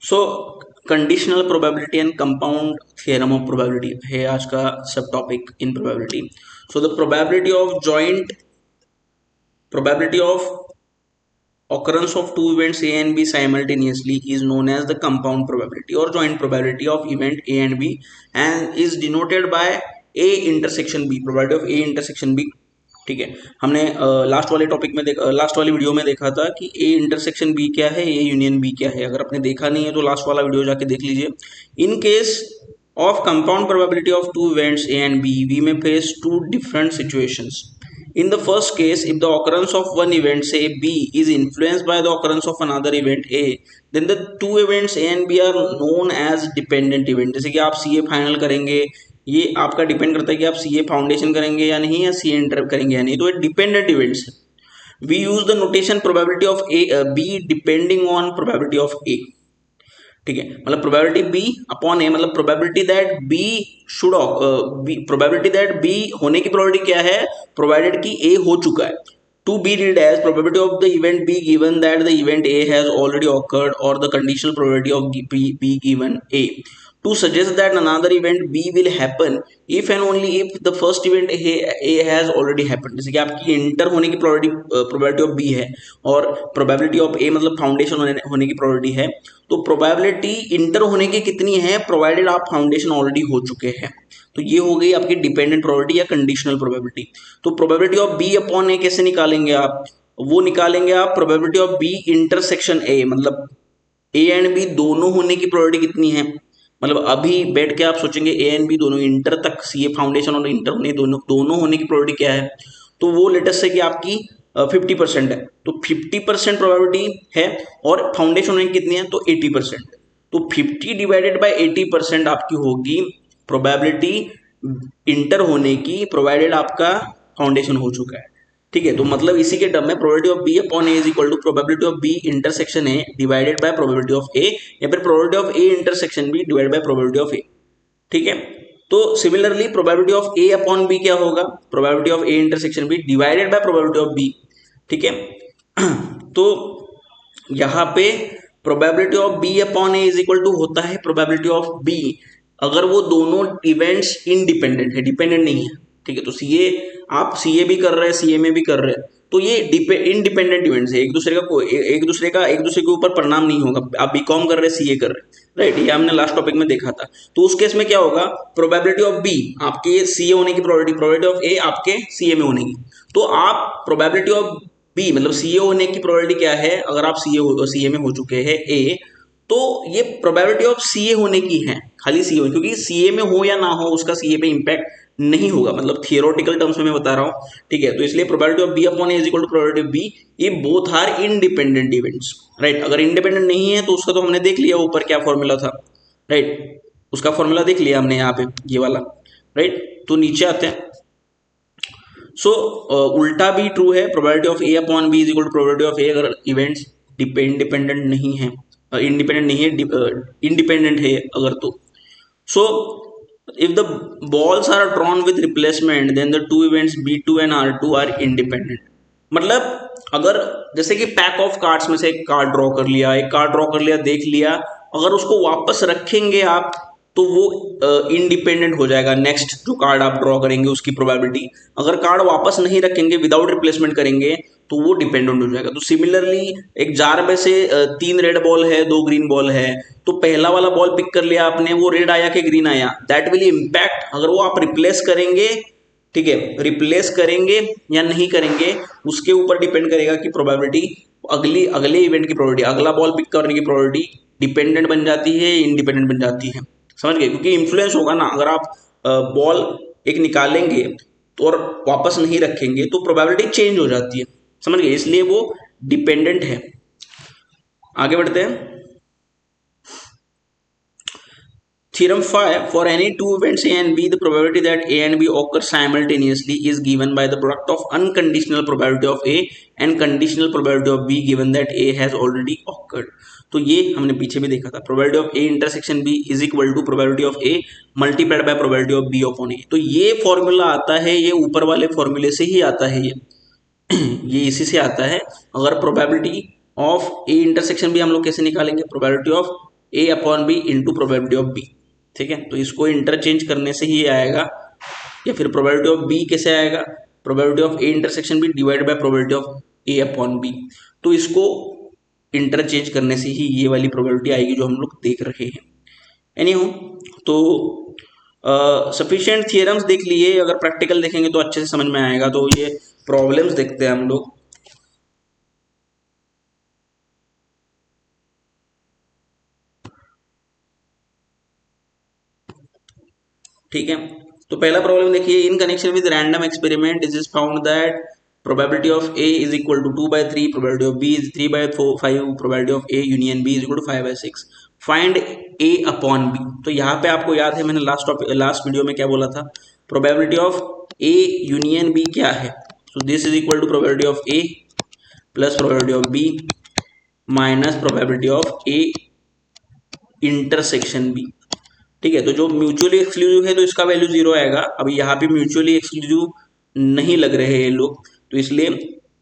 So conditional probability and compound theorem of probability है आज का सब topic in probability. So the probability of occurrence of two events A and B simultaneously is known as the compound probability or joint probability of event A and B and is denoted by A intersection B, probability of A intersection B. ठीक है, हमने last वाले topic में last वाली video में देखा था कि ए इंटरसेक्शन बी क्या है, ए यूनियन बी क्या है. अगर आपने देखा नहीं है तो लास्ट वाला वीडियो जाके देख लीजिए. In case of compound probability of two events A and B, we may face two different situations. In the first case, if the occurrence of one event, say B, is influenced by the occurrence of another event A, then the two events A and B are known as dependent event. जैसे कि आप CA final करेंगे, ये आपका depend करता है कि आप CA फाउंडेशन करेंगे या नहीं, या CA इंटर करेंगे या नहीं, तो ये डिपेंडेंट इवेंट्स है. We use the notation probability of B depending on probability of A. ठीक है, मतलब प्रोबेबिलिटी बी अपॉन ए, मतलब probability that B should probability that B होने की प्रोबेबिलिटी क्या है, प्रोवाइडेड कि ए हो चुका है. To be read as probability of the event B given that the event A has already occurred और the conditional probability of B given A. To suggest that another event B will happen if and only if the first event A has already happened. जैसे कि आपकी inter होने की probability of B है और probability of A मतलब foundation होने की प्रोबेबिलिटी है. तो प्रोबेबिलिटी इंटर होने की कितनी है, प्रोवाइडेड आप फाउंडेशन ऑलरेडी हो चुके हैं. तो ये हो गई आपकी डिपेंडेंट प्रोबेबिलिटी या कंडीशनल प्रोबेबिलिटी. तो probability of B upon A कैसे निकालेंगे आप, वो निकालेंगे आप probability of B intersection A, मतलब A एंड B दोनों होने की प्रोबेबिलिटी कितनी है. मतलब अभी बैठ के आप सोचेंगे ए एंड बी दोनों इंटर तक, सीए फाउंडेशन और इंटर होने दोनों होने की प्रोबेबिलिटी क्या है, तो वो लेटेस्ट से कि आपकी 50% है. तो 50% प्रोबेबिलिटी है और फाउंडेशन होने की कितनी है, तो 80%. तो 50 डिवाइडेड बाय 80% आपकी होगी प्रोबेबिलिटी इंटर होने की, प्रोवाइडेड आपका फाउंडेशन हो चुका है. ठीक है, तो मतलब इसी के टर्म में probability of B upon A is equal to probability of B intersection A divided by probability of A, या फिर probability of A intersection B divided by probability of A. ठीक है, तो similarly probability of A upon B क्या होगा, probability of A intersection B divided by probability of B. ठीक है, तो यहाँ पे probability of B upon A is equal to होता है प्रोबेबिलिटी ऑफ बी अगर वो दोनों इवेंट्स इंडिपेंडेंट है, डिपेंडेंट नहीं है. ठीक है, तो सीए आप सीए भी कर रहे हैं, सीए में भी कर रहे हैं, तो ये इंडिपेंडेंट इवेंट्स है, एक दूसरे के ऊपर परिणाम नहीं होगा. आप बीकॉम कर रहे हैं, सीए कर रहे हैं, राइट, ये हमने लास्ट टॉपिक में देखा था. तो उस केस में क्या होगा, प्रोबेबिलिटी ऑफ बी आपके सीए होने की प्रोबेबिलिटी ऑफ ए आपके सीए में होने की. तो आप प्रोबेबिलिटी ऑफ बी मतलब सीए होने की प्रोबेबिलिटी क्या है, अगर आप सीए में हो चुके हैं ए, तो ये प्रोबेबिलिटी ऑफ सीए होने की है, खाली सीए, क्योंकि सीए में हो या ना हो उसका सीए पे इंपैक्ट नहीं होगा, मतलब थियोरेटिकल टर्म्स में मैं बता रहा हूँ. ठीक है, तो इसलिए probability of B upon A is equal to probability of B, ये both are independent events. Right, अगर इंडिपेंडेंट नहीं है तो उसका तो हमने देख लिया ऊपर क्या फॉर्मूला था. राइट, उसका फॉर्मूला देख लिया हमने यहाँ पे, ये वाला. राइट, तो नीचे आते हैं. सो उल्टा भी ट्रू है, probability of A upon B is equal to probability of A अगर इवेंट्स इंडिपेंडेंट नहीं है, इंडिपेंडेंट है अगर तो. सो if the balls are drawn with replacement then the two events B2 and R2 are independent. मतलब अगर जैसे कि पैक ऑफ कार्ड्स में से एक कार्ड ड्रॉ कर लिया, देख लिया, अगर उसको वापस रखेंगे आप तो वो इंडिपेंडेंट हो जाएगा. नेक्स्ट जो कार्ड आप ड्रॉ करेंगे उसकी प्रोबेबिलिटी, अगर कार्ड वापस नहीं रखेंगे, विदाउट रिप्लेसमेंट करेंगे, तो वो डिपेंडेंट हो जाएगा. तो सिमिलरली एक जार में से 3 रेड बॉल है, 2 ग्रीन बॉल है, तो पहला वाला बॉल पिक कर लिया आपने, वो रेड आया कि ग्रीन आया, दैट विल इम्पैक्ट अगर वो आप रिप्लेस करेंगे. ठीक है, रिप्लेस करेंगे या नहीं करेंगे उसके ऊपर डिपेंड करेगा कि प्रोबेबिलिटी अगले इवेंट की प्रोबेबिलिटी, अगला बॉल पिक करने की प्रोबेबिलिटी डिपेंडेंट बन जाती है, इंडिपेंडेंट बन जाती है. समझ गए, क्योंकि इन्फ्लुएंस होगा ना, अगर आप बॉल एक निकालेंगे तो और वापस नहीं रखेंगे तो प्रोबेबिलिटी चेंज हो जाती है. समझ गए, इसलिए वो डिपेंडेंट है. आगे बढ़ते हैं. Theorem 5, for any two events A and B, the probability that A and B occur simultaneously is given by the product of unconditional probability of A and conditional probability of B given that A has already occurred. तो ये हमने पीछे भी देखा था, probability of A intersection B is equal to probability of A multiplied by probability of B upon A. तो ये formula आता है, ये ऊपर वाले फॉर्मूले से ही आता है, ये इसी से आता है. अगर प्रोबेबिलिटी ऑफ ए इंटरसेक्शन भी हम लोग कैसे निकालेंगे, probability of A upon B into probability of B. ठीक है, तो इसको इंटरचेंज करने से ही आएगा, या फिर प्रोबेबिलिटी ऑफ बी कैसे आएगा, probability of A intersection B divide by probability of A upon B. तो इसको इंटरचेंज करने से ही ये वाली प्रोबेबिलिटी आएगी जो हम लोग देख रहे हैं। एनीहो, तो सफिशिएंट थियरम्स देख लिए, अगर प्रैक्टिकल देखेंगे तो अच्छे से समझ में आएगा। तो ये प्रॉब्लम्स देखते हैं हम लोग। ठीक है, तो पहला प्रॉब्लम देखिए, in connection with random experiment it is found that probability of A is equal to 2/3, probability of B is 3/5, probability of A union B is equal to 5/6. Find A upon B। तो यहाँ पे आपको याद है मैंने last video में क्या बोला था, probability of A union B क्या है, so this is equal to probability of A plus probability of B minus probability of A intersection B। ठीक है, तो जो म्यूचुअली एक्सक्लूसिव है तो इसका वैल्यू 0 आएगा। अभी यहाँ पे म्यूचुअली एक्सक्लूसिव नहीं लग रहे हैं ये लोग, तो इसलिए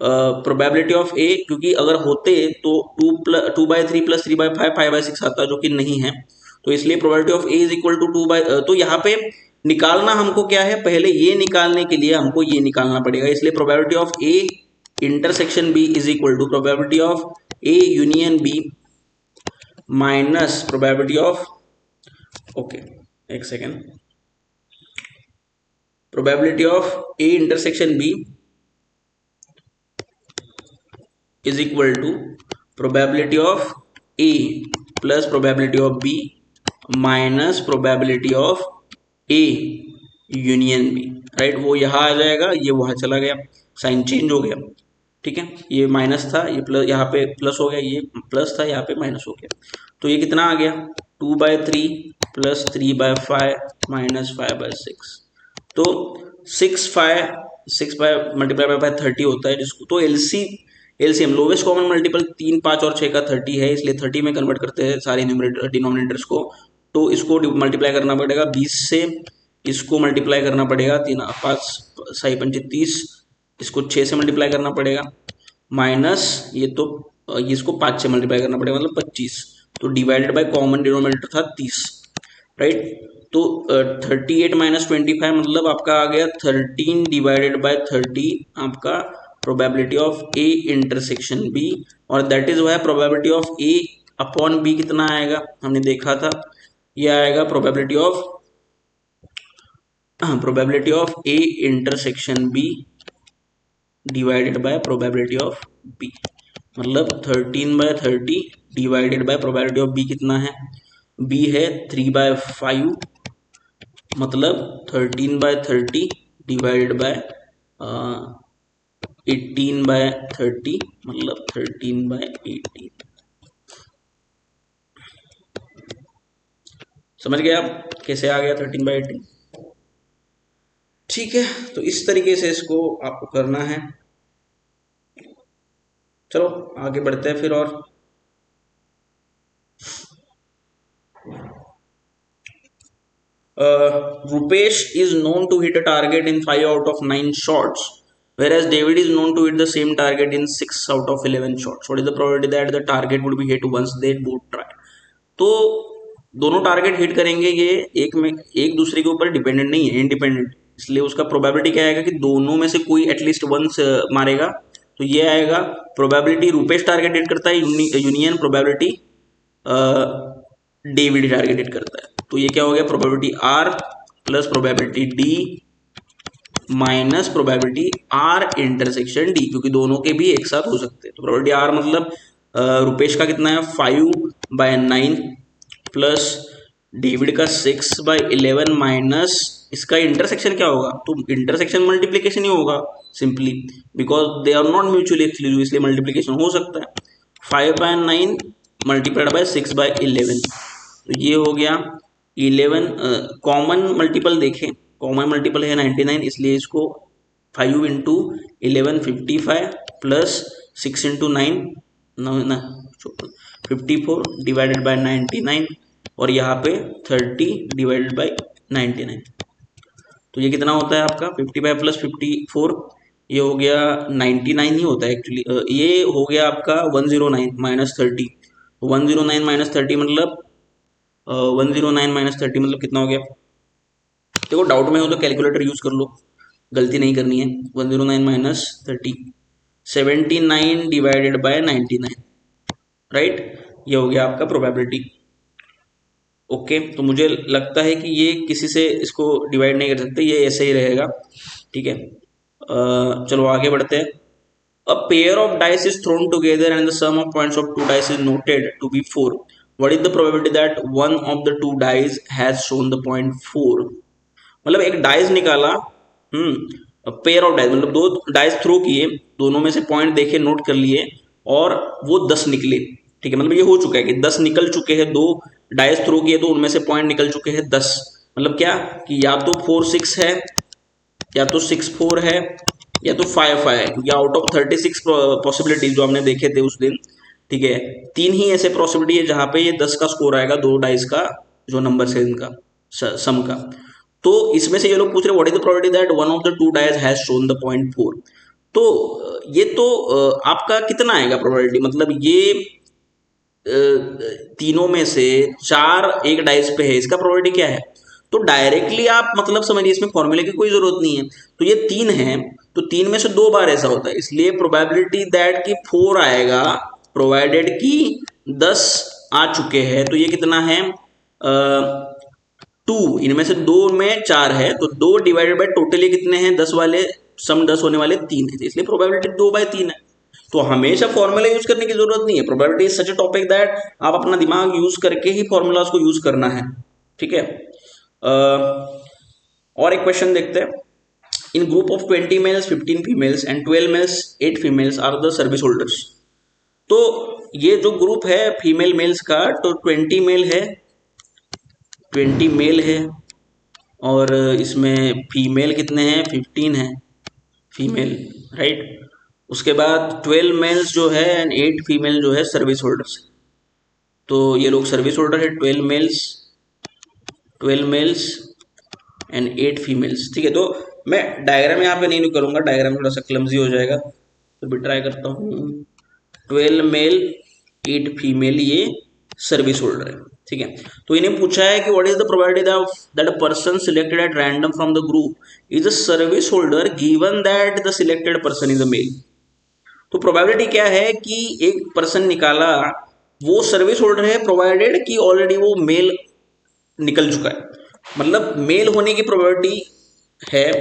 प्रोबेबिलिटी ऑफ ए, क्योंकि अगर होते तो 2/3 प्लस 3/5 5/6 आता, जो कि नहीं है, तो इसलिए probability of A is equal to 2 तो यहाँ पे निकालना हमको क्या है, पहले ये निकालने के लिए हमको ये निकालना पड़ेगा, इसलिए probability of A intersection B is equal to probability of A union B minus probability of, okay एक second, probability of A intersection B is equal to probability of A plus probability of B minus probability of A union B, right. वो यहाँ आ जाएगा, ये वहाँ चला गया, sign change हो गया। ठीक है, ये माइनस था, ये प्लस, यहाँ पे प्लस हो गया, ये प्लस था, यहाँ पे माइनस हो गया। तो ये कितना आ गया, 2/3 प्लस 3/5 माइनस 5/6। तो 6 बाय मल्टीप्लाई बाय 30 होता है जिसको, तो एलसीएम लोवेस्ट कॉमन मल्टीपल 3, 5 और 6 का 30 है, इसलिए 30 में कन्वर्ट करते हैं सारे डिनोमिनेटर्स को। तो इसको मल्टीप्लाई करना पड़ेगा 20 से, इसको मल्टीप्लाई करना पड़ेगा 3 5 6 5 30, इसको 6 से मल्टीप्लाई करना पड़ेगा, माइनस ये तो इसको 5 से मल्टीप्लाई करना पड़ेगा, मतलब 25। तो डिवाइडेड बाय कॉमन डिनोमिनेटर था 30, राइट। तो 38 माइनस 25 मतलब आपका आ गया 13 डिवाइडेड बाय 30 आपका probability of A intersection B, और that is why probability of A upon B कितना आएगा, हमने देखा था, ये आएगा probability of A intersection B divided by probability of B, मतलब 13/30 divided by probability of B कितना है, बी है 3/5, मतलब 13/30 डिवाइडेड बाय 18/30, मतलब 13/18। समझ गए आप कैसे आ गया 13/18? ठीक है, तो इस तरीके से इसको आपको करना है। चलो आगे बढ़ते हैं फिर। और Rupesh is known to hit a target in 5 out of 9 shots, whereas David is known to hit the same target in 6 out of 11 shots. What is the probability that the target would be hit once they both try? तो दोनों target hit करेंगे, ये एक दूसरे के ऊपर dependent नहीं है, इंडिपेंडेंट, इसलिए उसका प्रोबेबिलिटी क्या आएगा कि दोनों में से कोई एटलीस्ट वंस मारेगा। तो ये आएगा प्रोबेबिलिटी रूपेश टारगेट हिट करता है, union probability David target hit करता है। तो ये क्या हो गया, probability R plus probability D minus probability R intersection D, क्योंकि दोनों के भी एक साथ हो सकते हैं। तो प्रोबेबिलिटी आर मतलब रुपेश का कितना है 5/9 प्लस डेविड का 6/11 माइनस इसका इंटरसेक्शन क्या होगा, तो इंटरसेक्शन मल्टीप्लीकेशन ही होगा simply, because they are not mutually exclusive, इसलिए मल्टीप्लीकेशन हो सकता है। 5/9 मल्टीप्लाइड बाय 6/11, तो ये हो गया 11। कॉमन मल्टीपल देखें, कॉमन मल्टीपल है 99, इसलिए इसको 5 into 11 55 plus 6 into 9 54 divided by 99, और यहाँ पे 30 डिवाइडेड बाय 99। तो ये कितना होता है आपका 55 प्लस 54, ये हो गया 99 ही होता है एक्चुअली, ये हो गया आपका 109 माइनस 30, 109 माइनस 30 मतलब 109 माइनस 30 मतलब कितना हो गया? देखो डाउट में हो तो कैलकुलेटर यूज कर लो, गलती नहीं करनी है। 109 माइनस 30, 79 डिवाइडेड बाय 99, राइट? ये हो गया आपका प्रोबेबिलिटी। ओके, तो मुझे लगता है कि ये किसी से इसको डिवाइड नहीं कर सकते, ये ऐसे ही रहेगा, ठीक है। चलो आगे बढ़ते हैं। A pair of dice is thrown together and the sum of points of two dice is noted to be 4. What is the probability that one of the two dice has shown the point 4? मतलब एक dice निकाला, pair of dice मतलब दो dice throw किए, दोनों में से point देखे, नोट कर लिए, और वो 10 निकले, ठीक है। मतलब ये हो चुका है कि 10 निकल चुके हैं, दो डाइस थ्रो किए तो उनमें से पॉइंट निकल चुके हैं 10। मतलब क्या कि या तो 4-6 है, या तो 6-4 है, या तो 5-5 है, क्योंकि आउट ऑफ 36 पॉसिबिलिटीज जो हमने देखे थे उस दिन, ठीक है, तीन ही ऐसे पॉसिबिलिटी है जहां पे ये 10 का स्कोर आएगा, दो डाइस का जो नंबर है इनका सम का। तो इसमें से ये लोग पूछ रहे what is the probability that one of the two dice has shown the point 4। तो ये तो आपका कितना आएगा प्रोबेबिलिटी, मतलब ये तीनों में से चार एक डाइस पे है, इसका प्रोबेबिलिटी क्या है? तो डायरेक्टली आप मतलब समझिए, इसमें फॉर्मूले की कोई जरूरत नहीं है। तो ये तीन है, तो तीन में से दो बार ऐसा होता है, इसलिए प्रोबेबिलिटी दैट की 4 आएगा प्रोवाइडेड की 10 आ चुके हैं। तो ये कितना है? 2, इनमें से दो में 4 है, तो 2 डिवाइडेड बाय टोटली कितने हैं? 10 वाले, सम 10 होने वाले 3 है, इसलिए प्रोबेबिलिटी 2/3 है। तो हमेशा फॉर्मूला यूज करने की जरूरत नहीं है। Probability is such a topic that आप अपना दिमाग यूज करके ही फॉर्मूलाज को यूज करना है, ठीक है। और एक क्वेश्चन देखते हैं। In group of 20 males 15 females and 12 males 8 females are the service holders. तो ये जो ग्रुप है फीमेल मेल्स का, तो 20 मेल है, 20 मेल है, और इसमें फीमेल कितने हैं? 15 है फीमेल, राइट। उसके बाद 12 मेल्स जो है एंड 8 फीमेल जो है सर्विस होल्डर्स। तो ये लोग सर्विस होल्डर है, 12 मेल्स एंड 8 फीमेल्स, ठीक है। तो मैं डायग्राम यहाँ पे नहीं करूंगा, डायग्राम थोड़ा सा क्लमजी हो जाएगा, तो भी ट्राई करता हूँ। 12 मेल 8 फीमेल ये सर्विस होल्डर है, ठीक है। तो इन्हें पूछा है कि what is the probability that a person selected at random from the group is a service holder given that the selected person is a male. तो प्रोबेबिलिटी क्या है कि एक पर्सन निकाला, वो सर्विस होल्डर है प्रोवाइडेड कि ऑलरेडी वो मेल निकल चुका है। मतलब मेल होने की प्रोबेबिलिटी है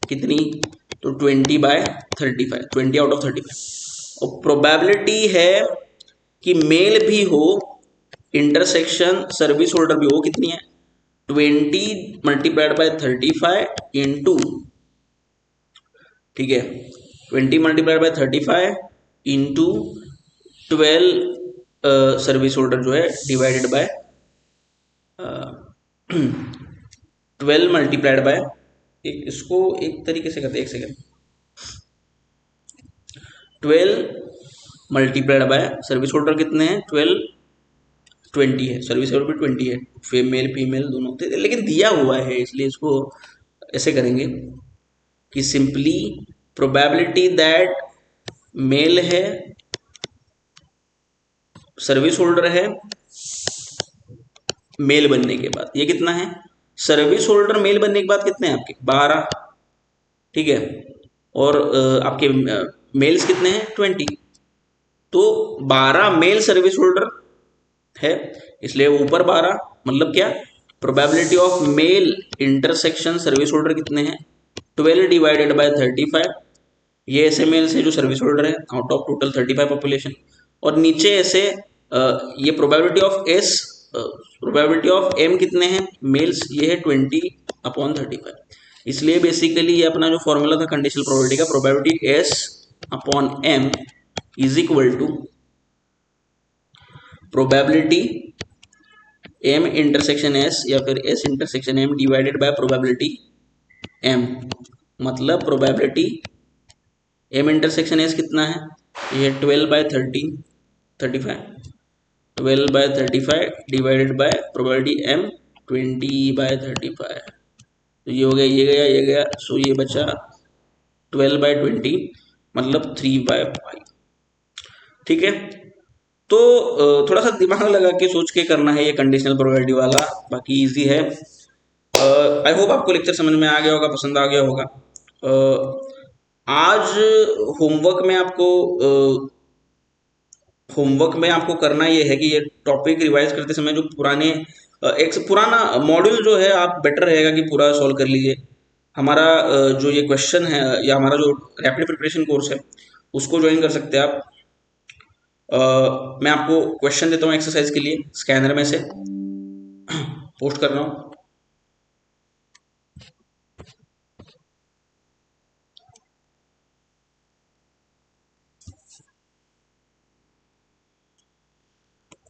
कितनी? तो 20/35, 20 आउट ऑफ 35। और प्रोबेबिलिटी है कि मेल भी हो, इंटरसेक्शन सर्विस होल्डर भी हो, कितनी है? 20 × 35 ठीक है, 20 × 35 इंटू 12 सर्विस होल्डर जो है डिवाइडेड बाय 12 मल्टीप्लाइड बाय, इसको एक तरीके से करते, एक second, 12 multiplied by service holder कितने हैं? 12, 20 है, सर्विस होल्डर भी 20 है, फीमेल फीमेल दोनों थे, लेकिन दिया हुआ है इसलिए इसको ऐसे करेंगे कि सिंपली प्रोबेबिलिटी दैट मेल है, सर्विस होल्डर है मेल बनने के बाद, ये कितना है? सर्विस होल्डर मेल बनने के बाद कितने हैं आपके? 12, ठीक है। और आपके मेल्स कितने हैं? 20। तो 12 मेल सर्विस होल्डर है, इसलिए ऊपर 12, मतलब क्या? Probability of male intersection service holder कितने हैं? 12 डिवाइडेड बाय 35। ये ऐसे मेल्स है जो सर्विस होल्डर है आउट ऑफ टोटल 35 पॉपुलेशन। और नीचे ऐसे ये probability of S, probability of M कितने हैं मेल्स? ये है 20/35। इसलिए बेसिकली ये अपना जो फॉर्मूला था कंडीशनल प्रोबेबिलिटी का, probability S upon M is equal to probability M intersection S या फिर S intersection M divided by probability M. मतलब प्रोबेबिलिटी एम इंटरसेक्शन एस कितना है? ये 12/35, 12/35 डिवाइडेड बाय प्रोबेबिलिटी एम 20/35। तो ये हो गया, ये गया, ये गया, सो ये बचा 12/20 मतलब 3/5, ठीक है। तो थोड़ा सा दिमाग लगा के सोच के करना है ये कंडीशनल प्रोबेबिलिटी वाला, बाकी इजी है। आई होप आपको लेक्चर समझ में आ गया होगा, पसंद आ गया होगा। आज होमवर्क में आपको करना ये है कि ये टॉपिक रिवाइज करते समय जो पुराने एक पुराना मॉड्यूल जो है आप बेटर रहेगा कि पूरा सॉल्व कर लीजिए। हमारा जो ये क्वेश्चन है या हमारा जो रैपिड प्रिपरेशन कोर्स है उसको ज्वाइन कर सकते हैं आप। मैं आपको क्वेश्चन देता हूँ एक्सरसाइज के लिए, स्कैनर में से पोस्ट कर रहा हूँ।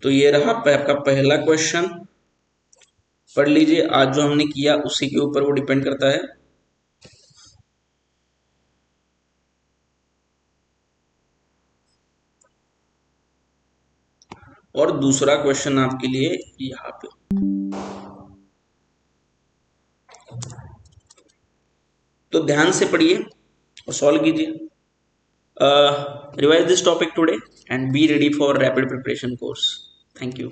तो ये रहा आपका पहला क्वेश्चन, पढ़ लीजिए। आज जो हमने किया उसी के ऊपर वो डिपेंड करता है। और दूसरा क्वेश्चन आपके लिए यहाँ पे, तो ध्यान से पढ़िए और सॉल्व कीजिए। Revise this topic today and be ready for rapid preparation course. Thank you.